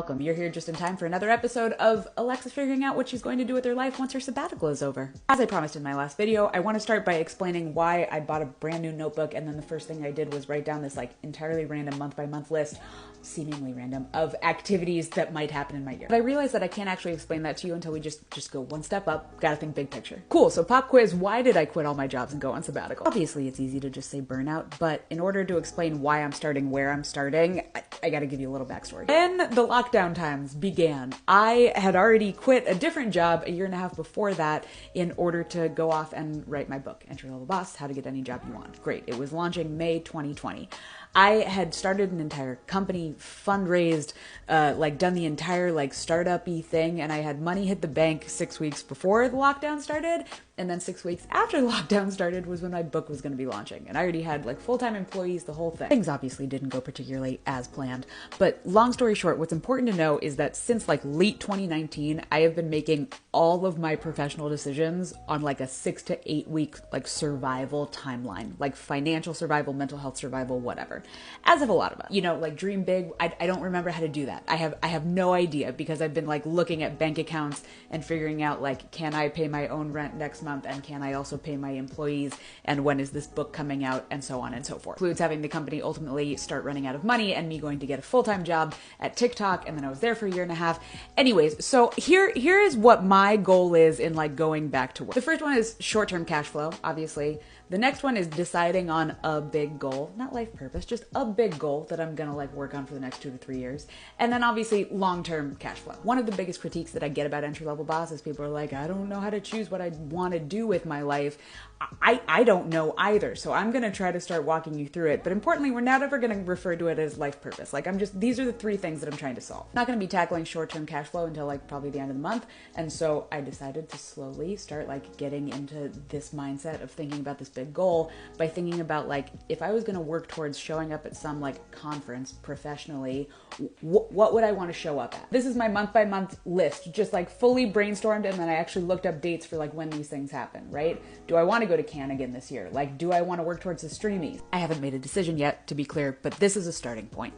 Welcome. You're here just in time for another episode of Alexa figuring out what she's going to do with her life once her sabbatical is over. As I promised in my last video, I want to start by explaining why I bought a brand new notebook, and then the first thing I did was write down this entirely random month-by-month list, seemingly random, of activities that might happen in my year. But I realized that I can't actually explain that to you until we just go one step up. Gotta think big picture. Cool, so pop quiz, why did I quit all my jobs and go on sabbatical? Obviously it's easy to just say burnout, but in order to explain why I'm starting where I'm starting, I gotta give you a little backstory. When the lockdown times began, I had already quit a different job a year and a half before that in order to go off and write my book, Entry Level Boss, How to Get Any Job You Want. Great, it was launching May 2020. I had started an entire company, fundraised, done the entire startup-y thing, and I had money hit the bank 6 weeks before the lockdown started, and then 6 weeks after the lockdown started was when my book was going to be launching. And I already had full-time employees, the whole thing. Things obviously didn't go particularly as planned, but long story short, what's important to know is that since late 2019, I have been making all of my professional decisions on a 6 to 8 week survival timeline, financial survival, mental health survival, whatever. As have a lot of us. Dream big. I don't remember how to do that. I have no idea because I've been looking at bank accounts and figuring out can I pay my own rent next month, and can I also pay my employees, and when is this book coming out, and so on and so forth. Includes having the company ultimately start running out of money and me going to get a full-time job at TikTok, and then I was there for a year and a half. Anyways, so here is what my goal is in going back to work. The first one is short-term cash flow, obviously. The next one is deciding on a big goal, not life purpose, just a big goal that I'm gonna work on for the next 2 to 3 years. And then obviously long-term cash flow. One of the biggest critiques that I get about Entry Level Boss is people are I don't know how to choose what I want to do with my life. I don't know either, so I'm gonna try to start walking you through it. But importantly, we're not ever gonna refer to it as life purpose. These are the 3 things that I'm trying to solve. I'm not gonna be tackling short-term cash flow until probably the end of the month. And so I decided to slowly start getting into this mindset of thinking about this big goal by thinking about if I was gonna work towards showing up at some conference professionally, what would I want to show up at? This is my month-by-month list, just fully brainstormed, and then I actually looked up dates for when these things happen, right? Do I want to go to Cannes again this year? Do I want to work towards the Streamies? I haven't made a decision yet, to be clear, but this is a starting point.